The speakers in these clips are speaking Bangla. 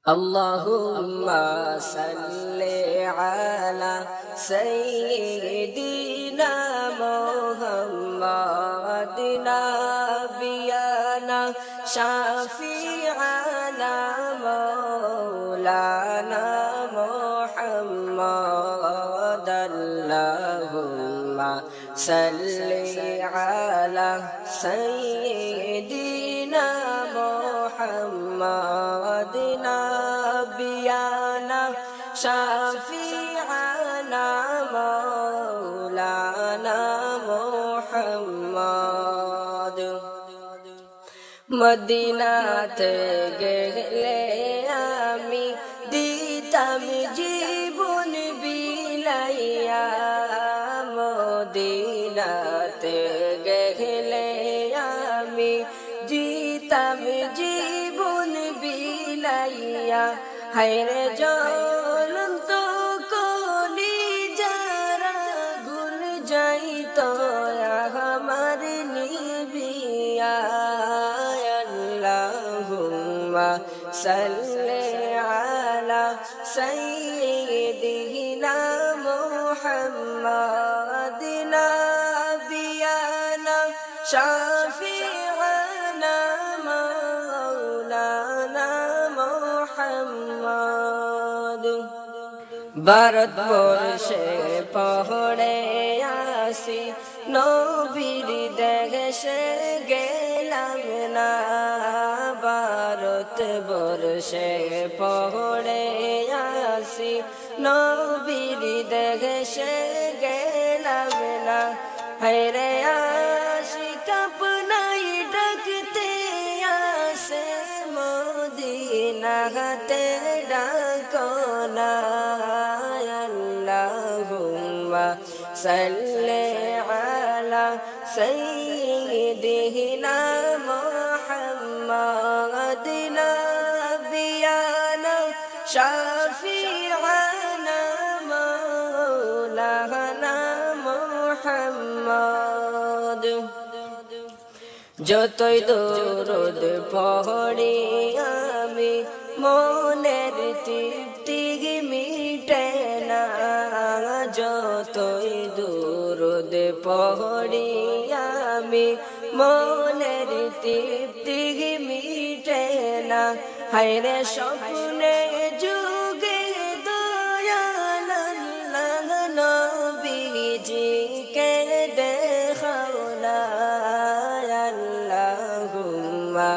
اللهم صل على سيدنا محمد نبينا شفيعنا مولانا محمد اللهم صل على سيدنا محمد نبينا شفيعنا مولانا محمد মদিনাতে গেলে আমি দিতাম জীবন বিলাইয়া মদিনাতে গেলে আমি দিতাম জীবন বিলাইয়া হায়রে জ্বলন্ত কলি যারা গুল যাইত আমার নিবিয়া আল্লাহুম্মা সাল্লি আলা সাইয়্যিদিনা মুহাম্মাদিন নাবিয়ানা শাফি'ানা মাওলানা মুহাম্মদ ভারতবর্ষে পড়ে আসি নবীর দেশে গেলাম না ভারতবর্ষে পড়ে আসি নবীর দেশে গেলাম না হায়রে আশিক আপনাই ডাকতে আসে মদিনাতে ডাকো না আল্লাহুম্মা সাল্লি আলা সাইয়্যিদিনা মুহাম্মাদিন নাবিয়ানা শাফি'ানা মাওলানা মুহাম্মদ যতই দরুদ পড়ি আমি মনের তৃপ্তি মিটে না যতই দরুদ পড়ি আমি মনের তৃপ্তি মিটে না হায়রে স্বপ্নে যুগে দয়াল আল্লাহ নবীজিকে দেখাও না আল্লাহুম্মা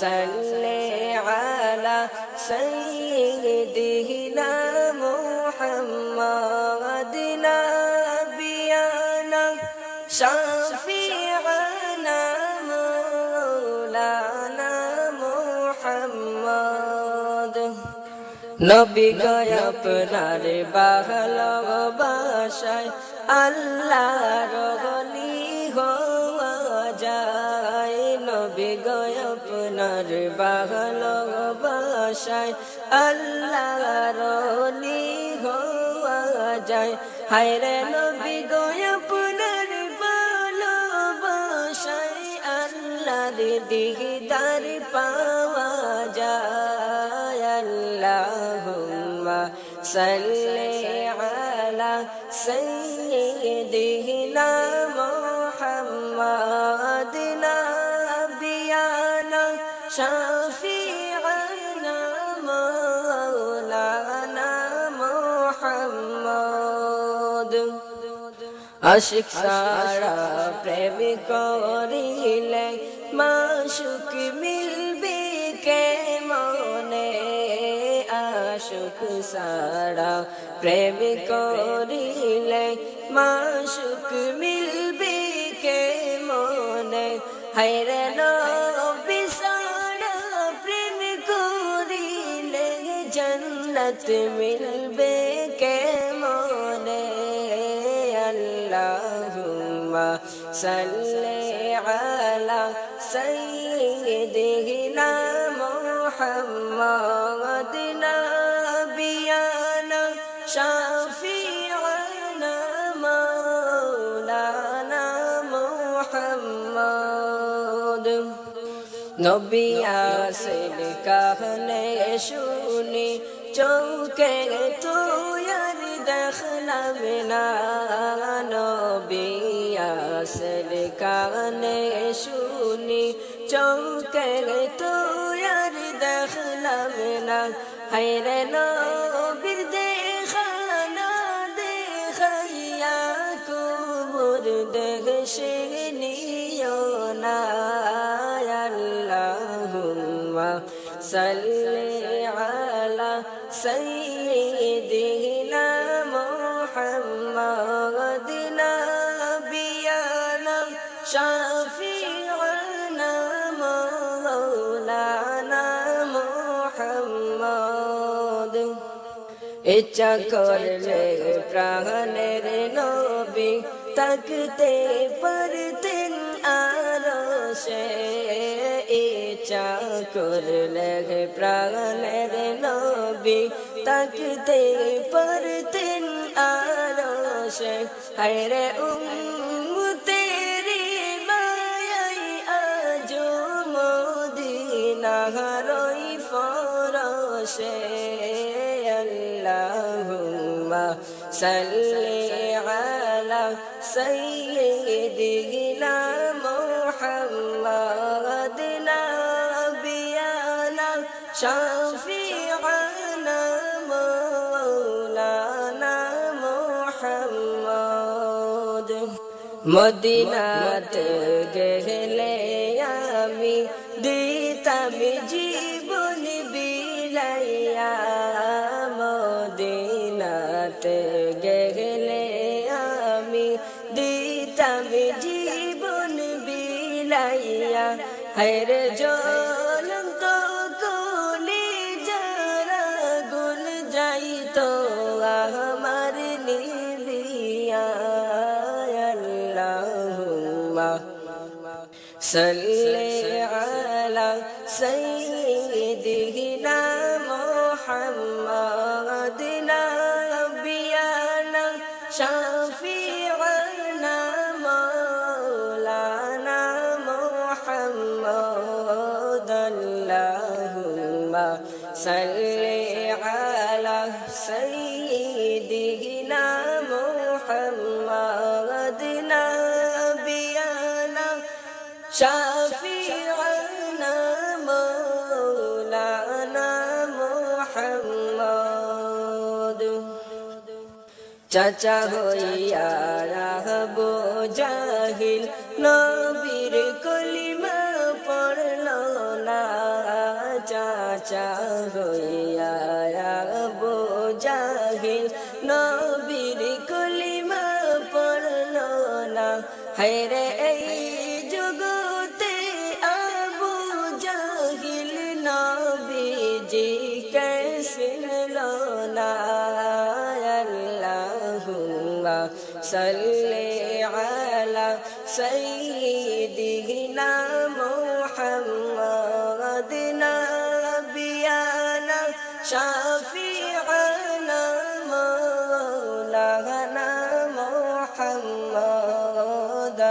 সাল্লি আলা সাইয়্যিদিনা মুহাম্মাদিন নাবিয়ানা শাফি'ানা মাওলানা মুহাম্মদ নবী গো আপনার ভালোবাসায় আল্লাহর ওলি হওয়া যায় নবী গো আপনার ভালোবাসায় আল্লাহর ওলি হওয়া যায় হায়রে নবী গো আপনার ভালোবাসায় আল্লাহর দিদার পাওয়া যায় আল্লাহুম্মা সাল্লি আলা সাইয়্যিদিনা মুহাম্মাদিন নাবিয়ানা শাফি'ানা মাওলানা মুহাম্মদ আশিক সারা প্রেম করিলে মাশুক মিলবে কে মনে আশুক সারা প্রেম করিলে মাশুক মিলবে কে মনে হায়রে নবী সারা প্রেম করিলে জান্নাত মিলবে কে মনে আল্লাহুম্মা সাল্লি আলা সাইয়্যিদিনা মুহাম্মাদিন নাবিয়ানা শাফি'ানা মাওলানা মুহাম্মদ নবী আসেন কাহনে শুনি চৌকে তুই আর দেখলাম না নবী আসেন কাহনে শুনি চৌকে তুই আর দেখলাম না হায়রে নবীর দেখা না দেখাইয়া কুবুর দেখে নিও না আল্লাহুম্মা সাল্লি আলা সাইয়্যিদিনা মুহাম্মাদিন নাবিয়ানা শাফি'ানা মাওলানা মুহাম্মদ ইচ্ছা করলে প্রাণের নবী তাকতে পারতেন আরশে ইচ্ছা করলে প্রাণের নবী তাকতে পারতেন আরশে হায়রে উম্মতেরি মায়াই আজ মদিনারই ফরশে আল্লাহুম্মা সাল্লি আলা সাইয়্যিদিনা মুহাম্মাদিন নাবিয়ানা শাফি'ানা মাওলানা মুহাম্মদ মদিনাতে গেলে আমি দিতাম জীবন বিলাইয়া মদিনাতে গেলে আমি দিতাম জীবন বিলাইয়া হায়রে জ্বলন্ত কলি যারা গুল যাইতো আমার নিবিয়া আল্লাহুম্মা সাল্লি আলা সাইয়্যিদিনা মুহাম্মাদিন নাবিয়ানা শাফি'ানা মাওলানা মুহাম্মদ আল্লাহুম্মা সাল্লি আলা সাইয়্যিদিনা মুহাম্মাদিন নাবিয়ানা শাফি'ানা মাওলানা মুহাম্মদ চাচা হইয়া রাহবো জাহিল নবীর কলিমা পড়ল না চাচা হইয়া রাহবো জাহিল নবীর কলিমা পড়ল না হায়রে এই জগতে আবু জাহিল নবীজি কেসিল না আল্লাহুম্মা সাল্লি আলা সাইয়্যিদিনা মুহাম্মাদিন নাবিয়ানা শাফি'ানা মাওলানা মুহাম্মদ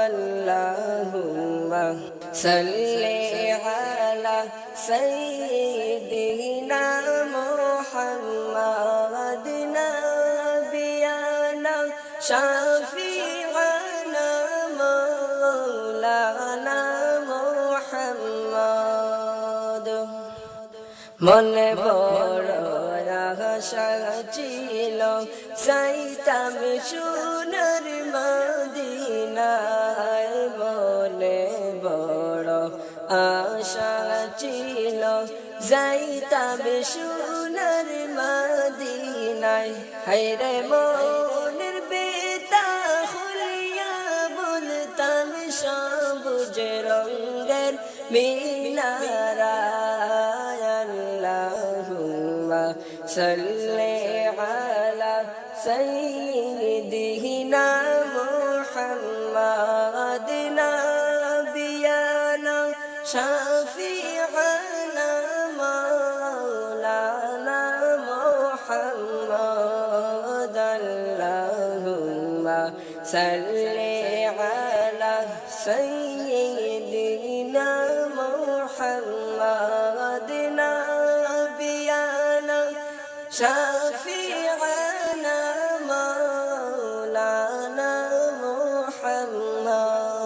আল্লাহুম্মা সাল্লি আলা সাইয়্যিদিনা মুহাম্মাদিন নাবিয়ানা শাফি'ানা মাওলানা মুহাম্মদ মনে বড় আশা ছিল যাইতাম সোনার মদিনায় মনে বড় আশা ছিল যাইতাম সোনার মদিনায় হায়রে মনের বেতা খুলিয়া বলতাম সবুজ রঙের মিনারা আল্লাহুম্মা সাল্লি আলা সাইয়্যিদিনা মুহাম্মাদিন নাবিয়ানা শাফি'ানা মাওলানা মুহাম্মদ আল্লাহুম্মা সাল্লি আলা সাইয়্যিদিনা মুহাম্মাদ شفيعنا مولانا محمد